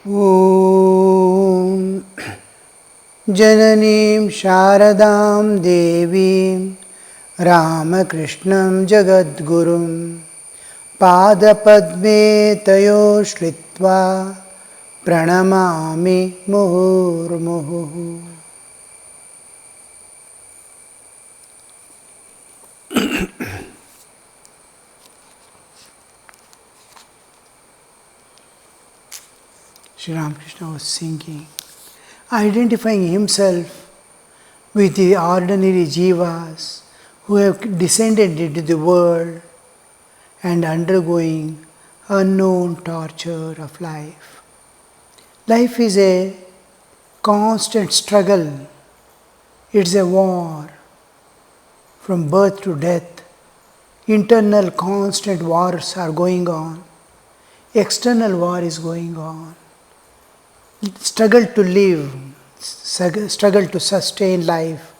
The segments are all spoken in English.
Om Jananim Sharadam Devim Ramakrishnam Jagadgurum Padapadme Tayo Shlitva Pranamami Muhurmuhu. Sri Ramakrishna was singing, identifying himself with the ordinary jivas who have descended into the world and undergoing unknown torture of life. Life is a constant struggle. It's a war from birth to death. Internal constant wars are going on. External war is going on. Struggle to live, struggle to sustain life,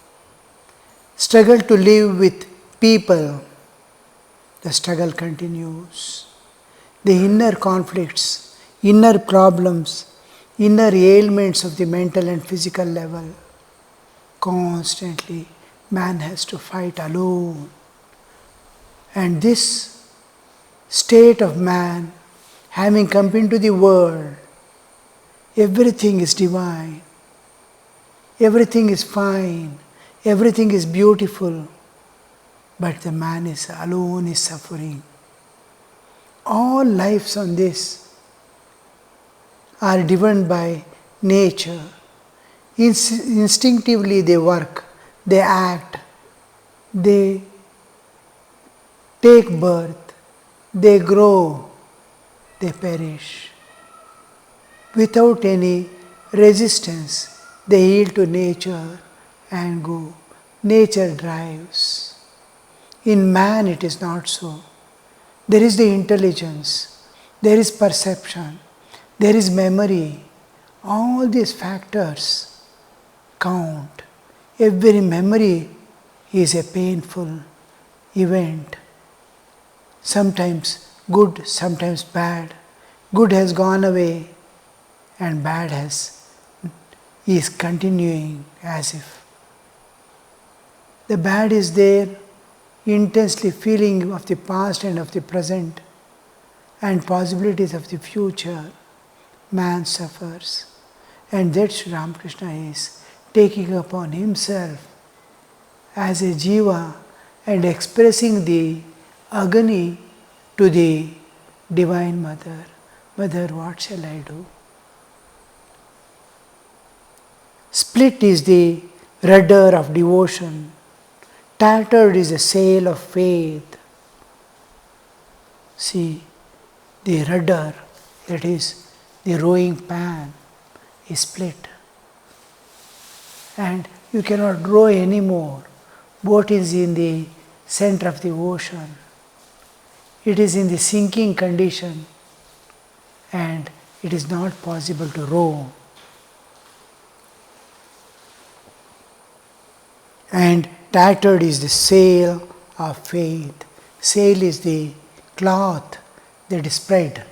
struggle to live with people. The struggle continues. The inner conflicts, inner problems, inner ailments of the mental and physical level, constantly man has to fight alone. And this state of man, having come into the world, everything is divine, everything is fine, everything is beautiful, but the man is alone, is suffering. All lives on this are driven by nature. Instinctively they work, they act, they take birth, they grow, they perish. Without any resistance, they yield to nature and go. Nature drives. In man it is not so. There is the intelligence, there is perception, there is memory. All these factors count. Every memory is a painful event. Sometimes good, sometimes bad. Good has gone away and bad is continuing as if. The bad is there, intensely feeling of the past and of the present and possibilities of the future. Man suffers. And that Sri Ramakrishna is taking upon himself as a jiva and expressing the agony to the Divine Mother. Mother, what shall I do? Split is the rudder of devotion. Tattered is the sail of faith. See, the rudder, that is the rowing pan, is split. And you cannot row anymore. Boat is in the center of the ocean. It is in the sinking condition and it is not possible to row. And tattered is the sail of faith. Sail is the cloth that is spread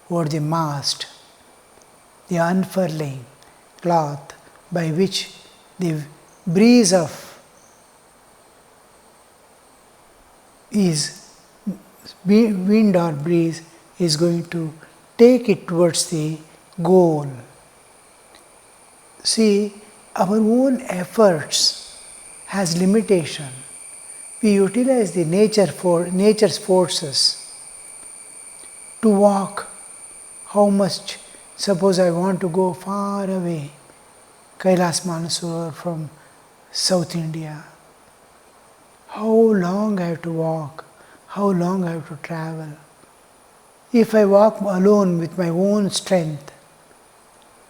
over the mast, the unfurling cloth by which the breeze of wind or breeze is going to take it towards the goal. See, our own efforts has limitation. We utilize the nature's forces to walk. How much? Suppose I want to go far away, Kailas Manasur from South India. How long I have to walk? How long I have to travel? If I walk alone with my own strength,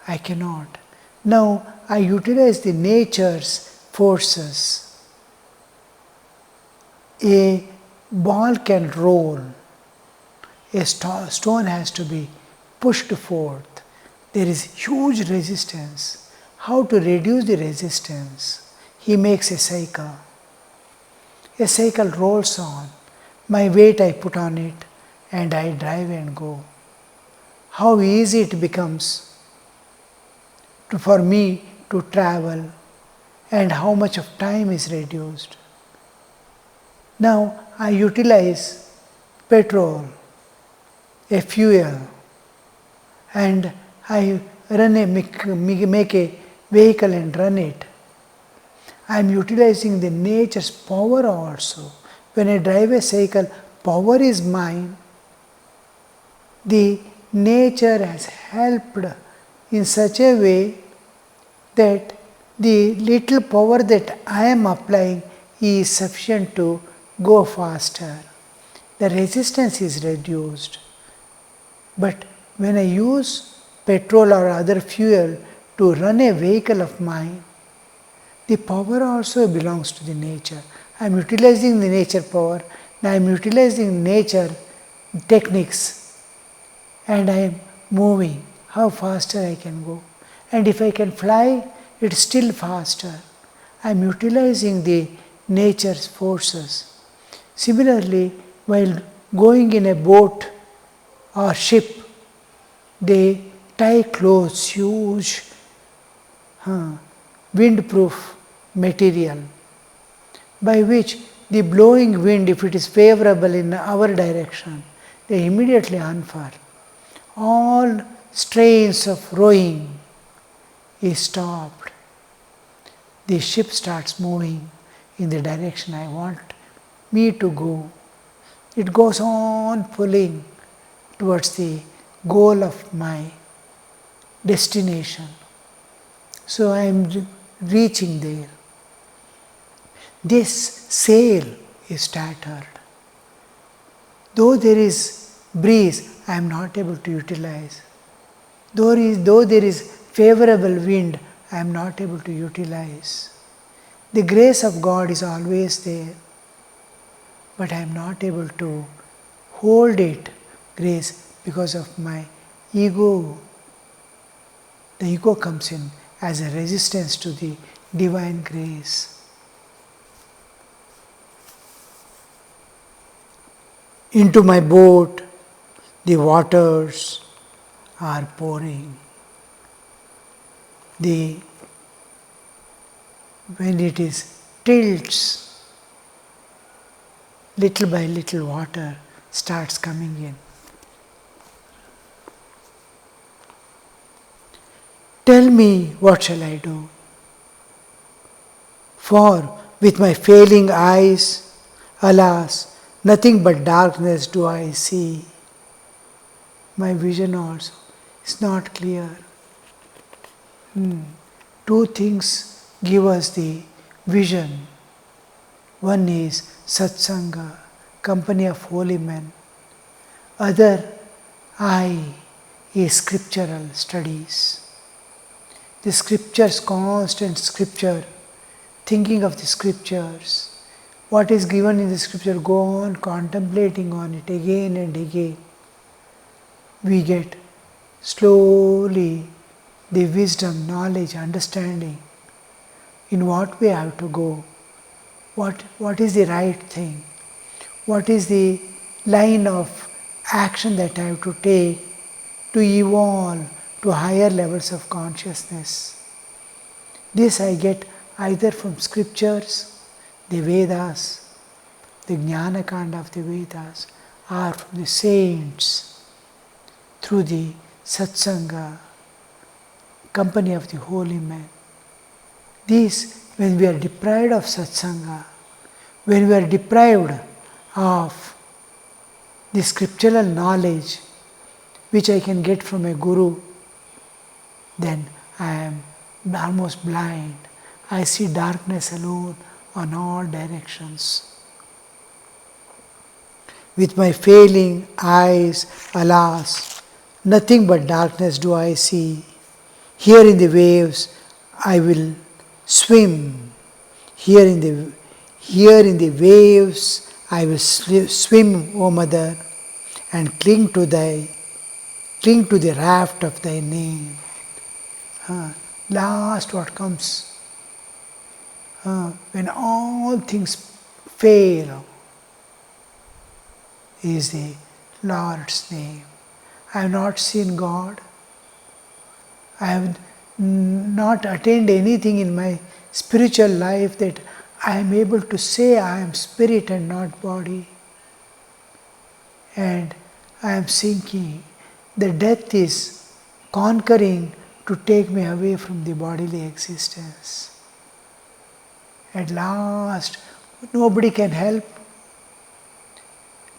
I cannot. Now I utilize the nature's forces. A ball can roll. A stone has to be pushed forth. There is huge resistance. How to reduce the resistance? He makes a cycle. A cycle rolls on. My weight I put on it and I drive and go. How easy it becomes for me to travel, and how much of time is reduced. Now I utilize petrol, a fuel, and I make a vehicle and run it. I am utilizing the nature's power also. When I drive a cycle, power is mine. The nature has helped in such a way that the little power that I am applying is sufficient to go faster. The resistance is reduced. But when I use petrol or other fuel to run a vehicle of mine, the power also belongs to the nature. I am utilizing the nature power, I am utilizing nature techniques, and I am moving. How faster I can go. And if I can fly, it's still faster. I am utilizing the nature's forces. Similarly, while going in a boat or ship, they tie clothes, huge windproof material, by which the blowing wind, if it is favorable in our direction, they immediately unfurl. All strains of rowing is stopped. The ship starts moving in the direction I want me to go. It goes on pulling towards the goal of my destination. So I am reaching there. This sail is tattered. Though there is breeze, I am not able to utilize. Though there is favorable wind, I am not able to utilize. The grace of God is always there, but I am not able to hold it, grace, because of my ego. The ego comes in as a resistance to the divine grace. Into my boat, the waters are pouring. When it is tilts, little by little water starts coming in. Tell me, what shall I do? For with my failing eyes, alas, nothing but darkness do I see. My vision also is not clear. Two things give us the vision. One is satsanga, company of holy men. Other eye is scriptural studies. The scriptures, constant scripture, thinking of the scriptures. What is given in the scripture, go on contemplating on it again and again. We get slowly the wisdom, knowledge, understanding in what way I have to go, what is the right thing, what is the line of action that I have to take to evolve to higher levels of consciousness. This I get either from scriptures, the Vedas, the Vinayakanandaji of the Vedas, or from the saints, through the satsanga, company of the holy men. This, when we are deprived of satsanga, when we are deprived of the scriptural knowledge which I can get from a guru, then I am almost blind. I see darkness alone on all directions. With my failing eyes, alas, nothing but darkness do I see. Here in the waves I will swim. Here in the waves I will swim, O Mother, and cling to the raft of thy name. Last what comes, when all things fail, is the Lord's name. I have not seen God. I have not attained anything in my spiritual life that I am able to say I am spirit and not body. And I am sinking. The death is conquering to take me away from the bodily existence. At last, nobody can help.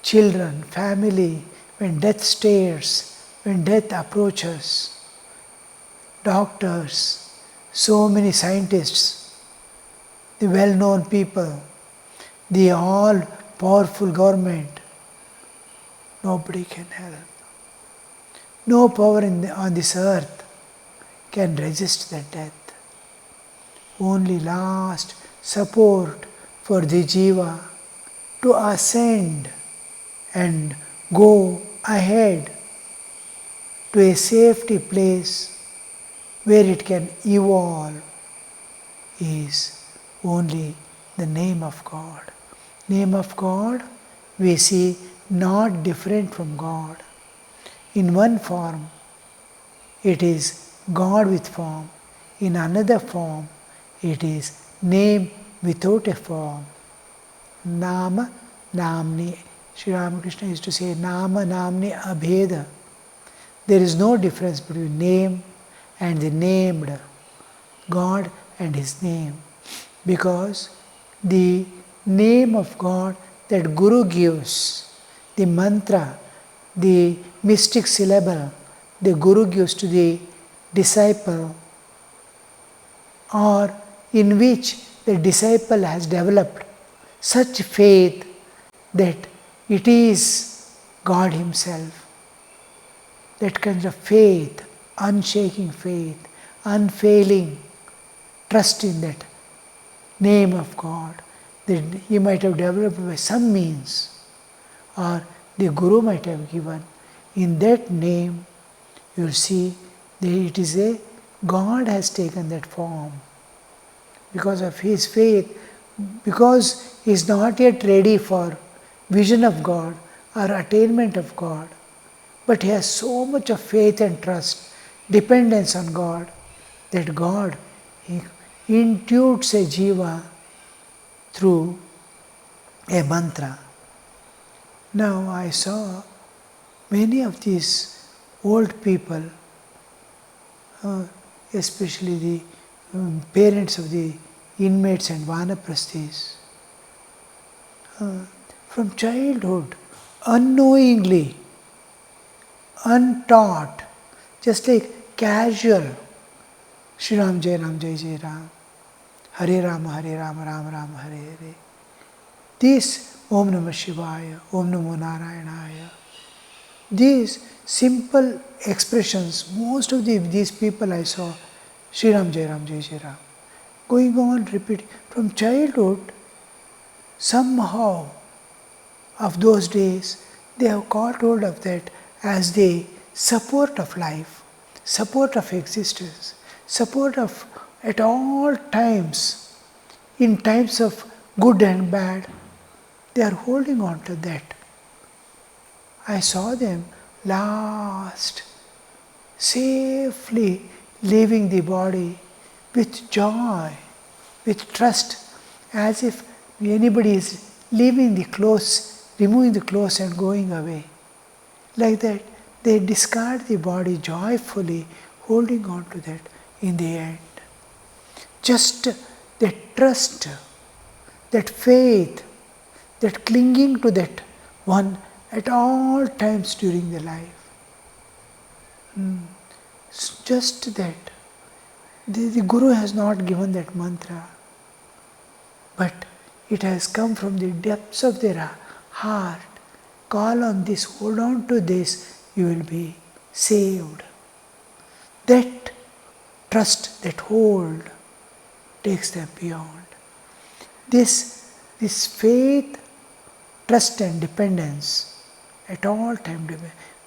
Children, family, when death stares, when death approaches, doctors, so many scientists, the well-known people, the all-powerful government, nobody can help. No power on this earth can resist that death. Only last support for the jiva to ascend and go ahead to a safety place where it can evolve is only the name of God. Name of God we see not different from God. In one form, it is God with form. In another form, it is name without a form. Nama Namni. Sri Ramakrishna used to say, Nama Namni Abheda. There is no difference between name and the named, God and His name. Because the name of God that Guru gives, the mantra, the mystic syllable the Guru gives to the disciple, or in which the disciple has developed such faith that it is God Himself. That kind of faith, unshaking faith, unfailing trust in that name of God that he might have developed by some means, or the Guru might have given. In that name, you will see that it is a God has taken that form. Because of his faith, because he is not yet ready for vision of God or attainment of God, but he has so much of faith and trust, dependence on God, that God he intuits a jiva through a mantra. Now I saw many of these old people, especially the parents of the inmates and vanaprasthis, from childhood, unknowingly, untaught, just like casual, Shri Ram, Jai Ram, Hare Rama, Rama Rama, Hare Hare. This Om Namah Shivaya, Om Namo Narayanaya. These simple expressions, most of these people I saw, Shri Ram, Jai Ram, going on repeating. From childhood, somehow of those days, they have caught hold of that as the support of life, support of existence, support of at all times, in times of good and bad, they are holding on to that. I saw them last, safely leaving the body with joy, with trust, as if anybody is leaving the clothes, removing the clothes and going away. Like that, they discard the body joyfully, holding on to that in the end. Just that trust, that faith, that clinging to that one at all times during the life. Just that. The Guru has not given that mantra, but it has come from the depths of their heart. Call on this, hold on to this, you will be saved. That trust, that hold, takes them beyond. This faith, trust and dependence at all times,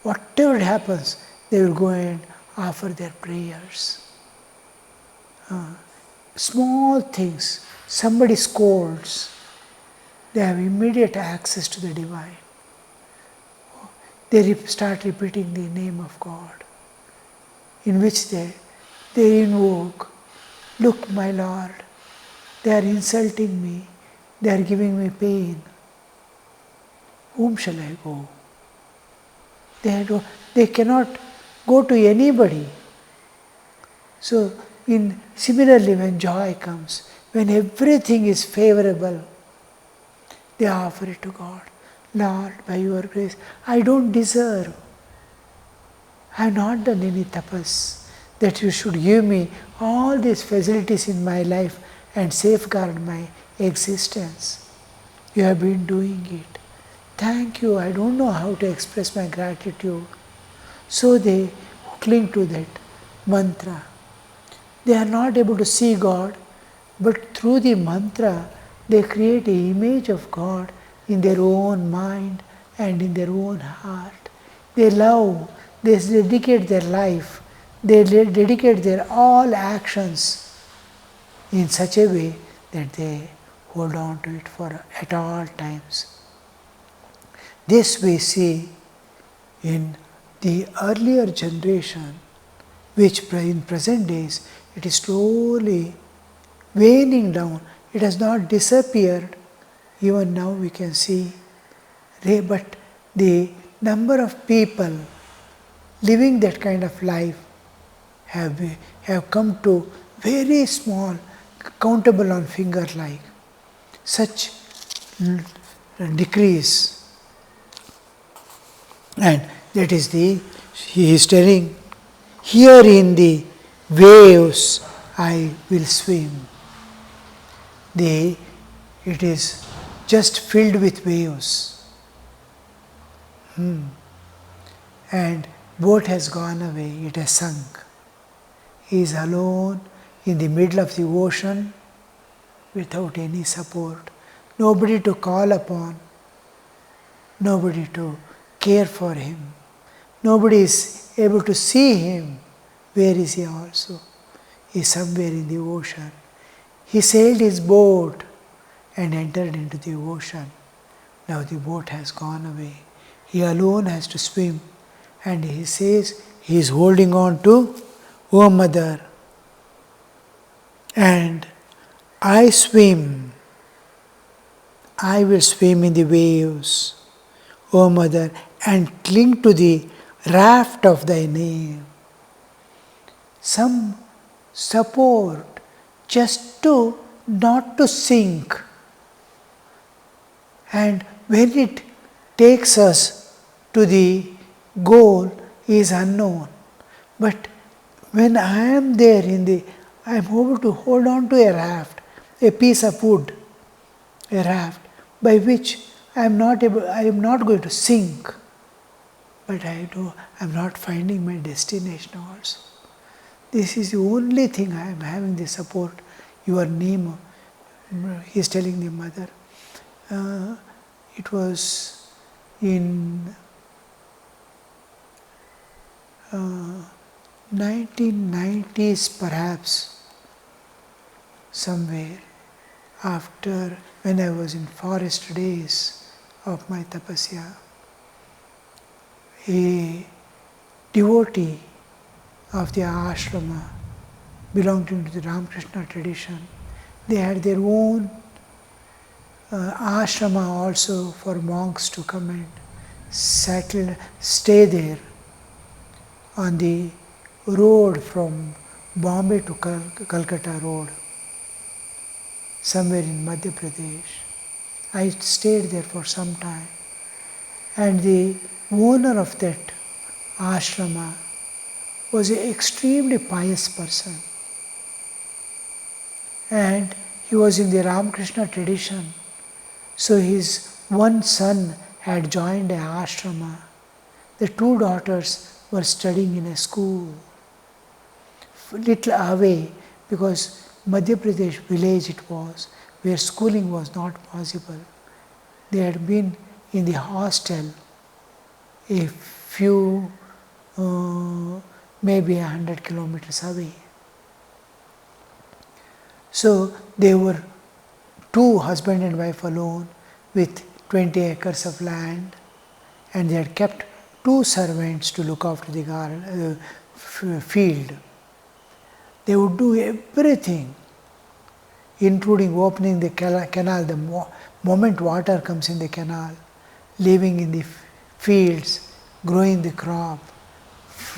whatever happens, they will go and offer their prayers. Small things, somebody scolds, they have immediate access to the divine. They start repeating the name of God, in which they They invoke, look, my Lord, they are insulting me, they are giving me pain. Whom shall I go? They cannot go to anybody. So, similarly, when joy comes, when everything is favorable, they offer it to God. Lord, by your grace, I don't deserve. I have not done any tapas that you should give me all these facilities in my life and safeguard my existence. You have been doing it. Thank you. I don't know how to express my gratitude. So they cling to that mantra. They are not able to see God, but through the mantra, they create an image of God in their own mind and in their own heart. They love, they dedicate their life, they dedicate their all actions in such a way that they hold on to it for at all times. This we see in the earlier generation, which in present days it is slowly waning down. It has not disappeared. Even now we can see, but the number of people living that kind of life have come to very small, countable on finger like. Such decrease. And that is he is telling, here in the waves I will swim. It is just filled with waves. And boat has gone away, it has sunk. He is alone in the middle of the ocean without any support. Nobody to call upon, nobody to care for him. Nobody is able to see him. Where is he also? He is somewhere in the ocean. He sailed his boat and entered into the ocean. Now the boat has gone away. He alone has to swim. And he says he is holding on to, O Mother, and I swim. I will swim in the waves, O Mother, and cling to the raft of thy name. Some support just to not to sink. And when it takes us to the goal is unknown. But when I am there I am able to hold on to a raft, a piece of wood, a raft, by which I am not going to sink, but I am not finding my destination also. This is the only thing I am having the support. Your name, he is telling the mother. It was in 1990s perhaps, somewhere after when I was in forest days of my tapasya, a devotee of the ashrama belonging to the Ramakrishna tradition, they had their own ashrama also for monks to come and stay there on the road from Bombay to Calcutta road, somewhere in Madhya Pradesh. I stayed there for some time, and the owner of that ashrama was an extremely pious person, and he was in the Ramakrishna tradition. So his one son had joined an ashrama. The two daughters were studying in a school little away, because Madhya Pradesh village it was, where schooling was not possible. They had been in the hostel a few, maybe 100 kilometers away. So they were two husband and wife alone with 20 acres of land, and they had kept two servants to look after the field. They would do everything, including opening the canal the moment water comes in the canal, living in the fields, growing the crop,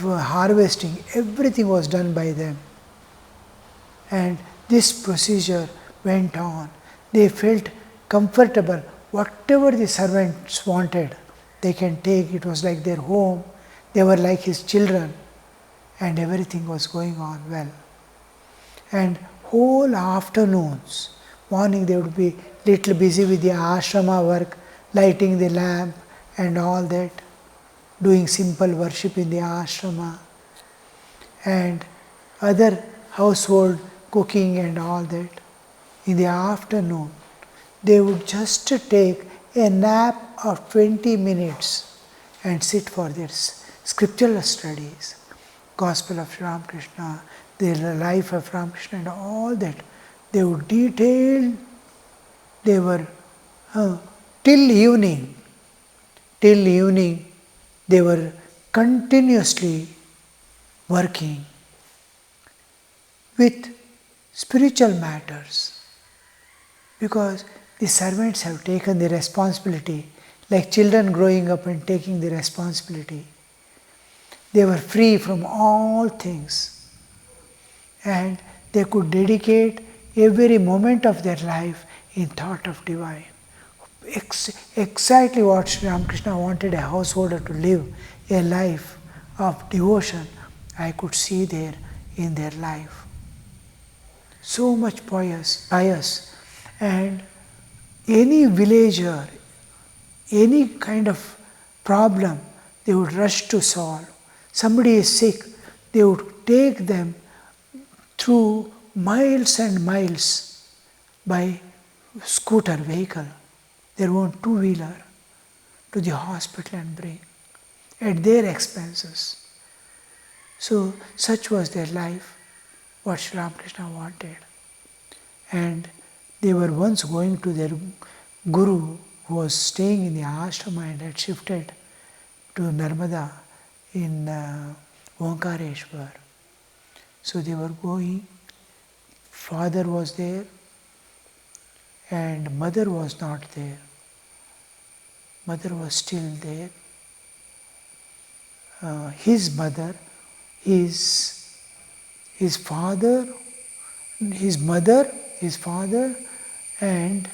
harvesting, everything was done by them. And this procedure went on. They felt comfortable. Whatever the servants wanted, they can take. It was like their home. They were like his children. And everything was going on well. And whole afternoons, morning they would be little busy with the ashrama work, lighting the lamp and all that, doing simple worship in the ashrama, and other household cooking and all that. In the afternoon, they would just take a nap of 20 minutes and sit for their scriptural studies, Gospel of Ramakrishna, the life of Ramakrishna and all that. They would detail, they were till evening, they were continuously working with spiritual matters, because the servants have taken the responsibility, like children growing up and taking the responsibility. They were free from all things, and they could dedicate every moment of their life in thought of divine. Exactly what Sri Ramakrishna wanted a householder to live, a life of devotion, I could see there in their life. So much pious, and any villager, any kind of problem, they would rush to solve. Somebody is sick, they would take them through miles and miles by scooter vehicle, their own two-wheeler, to the hospital and bring at their expenses. So such was their life, what Sri Ramakrishna wanted. And they were once going to their guru, who was staying in the ashrama and had shifted to Narmada in Omkareshwar. So they were going, father was there and mother was not there. Mother was still there. His mother, his father, his mother, his father, and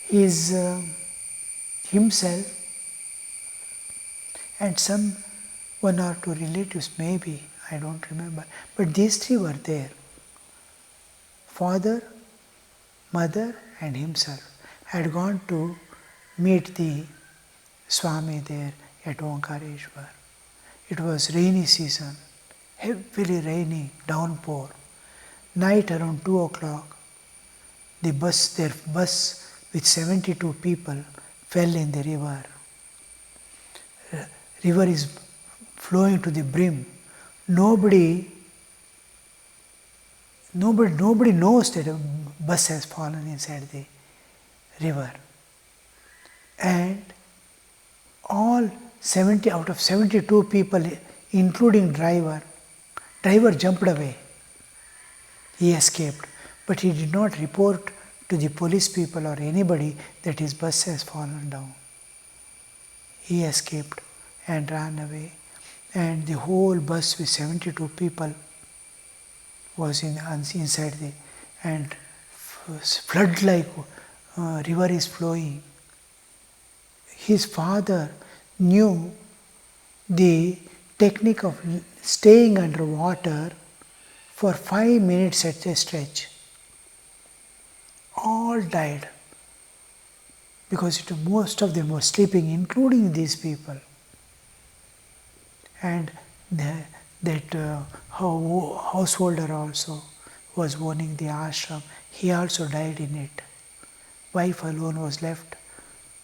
his himself, and some one or two relatives, maybe, I don't remember. But these three were there. Father, mother, and himself had gone to meet the Swami there at Omkareshwar. It was rainy season, heavily raining, downpour. Night around 2 o'clock, their bus with 72 people fell in the river. River is flowing to the brim. Nobody knows that a bus has fallen inside the river. And all 70 out of 72 people, including driver jumped away. He escaped, but he did not report to the police people or anybody that his bus has fallen down. He escaped and ran away, and the whole bus with 72 people was inside the, and flood like river is flowing. His father knew the technique of staying under water for 5 minutes at a stretch. All died because most of them were sleeping, including these people. And that householder also was owning the ashram. He also died in it. Wife alone was left.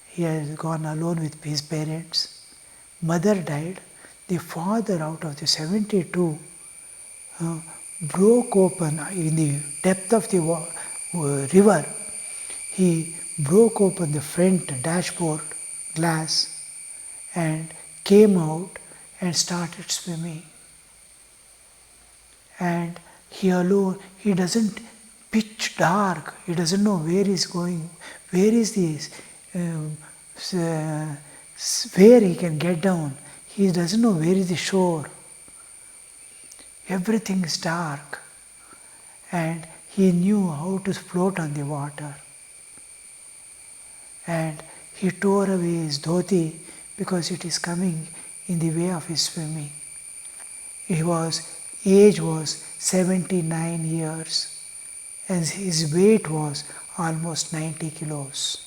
He has gone alone with his parents. Mother died. The father, out of the 72, broke open in the depth of the river. He broke open the front dashboard glass and came out and started swimming. And he alone, he doesn't pitch dark, he doesn't know where he's going, where is this, where he can get down. He doesn't know where is the shore. Everything is dark, and he knew how to float on the water. And he tore away his dhoti because it is coming in the way of his swimming. Age was 79 years, and his weight was almost 90 kilos.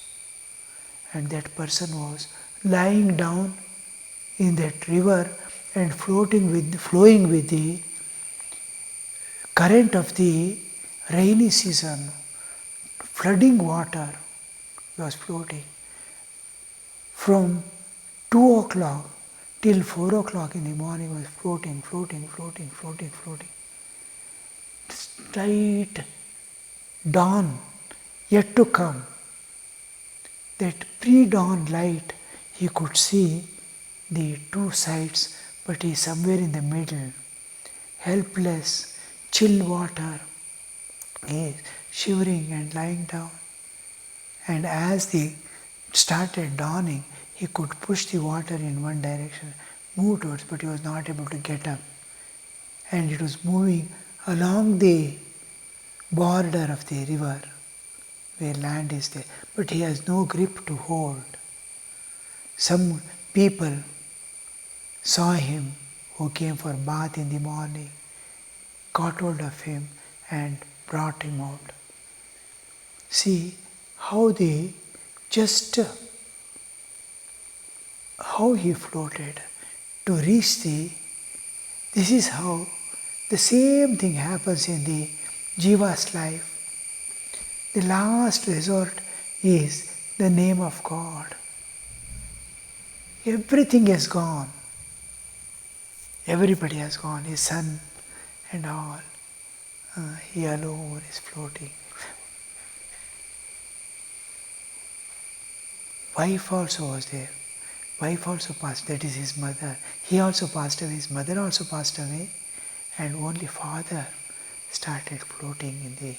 And that person was lying down in that river and flowing with the current of the rainy season, flooding water. He was floating from 2 o'clock till 4 o'clock in the morning. Was floating. Straight dawn yet to come. That pre-dawn light, he could see the two sides, but he is somewhere in the middle. Helpless, chill water. He is shivering and lying down. And as the started dawning, he could push the water in one direction, move towards, but he was not able to get up. And it was moving along the border of the river, where land is there, but he has no grip to hold. Some people saw him who came for bath in the morning, caught hold of him and brought him out. See how how he floated to reach this is how the same thing happens in the Jiva's life. The last resort is the name of God. Everything has gone. Everybody has gone, his son and all. He alone is floating. Wife also was there. Wife also passed, that is his mother. He also passed away, his mother also passed away, and only father started floating in the...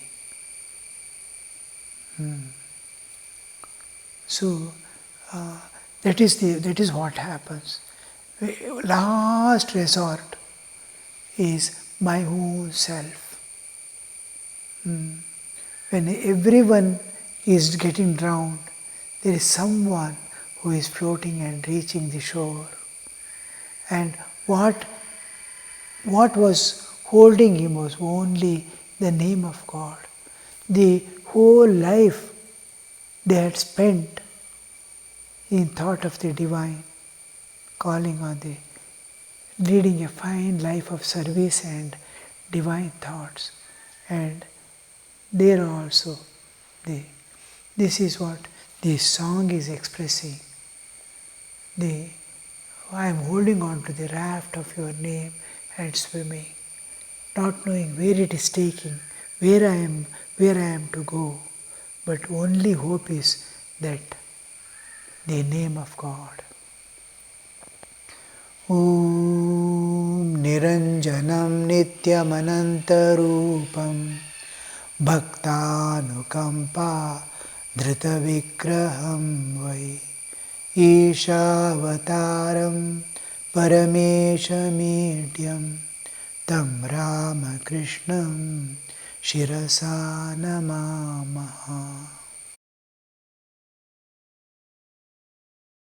So, that is what happens. Last resort is my own self. When everyone is getting drowned, there is someone who is floating and reaching the shore. And what was holding him was only the name of God. The whole life they had spent in thought of the divine, calling on leading a fine life of service and divine thoughts. And there also, this is what this song is expressing. I am holding on to the raft of your name and swimming, not knowing where it is taking, where I am to go, but only hope is that the name of God. Om Niranjanam Nityamanantarupam Bhaktanukampa Dhritavikraham Vai Ishavataram Parameshamidhyam Tam Ramakrishnam Shirasa Namamaha.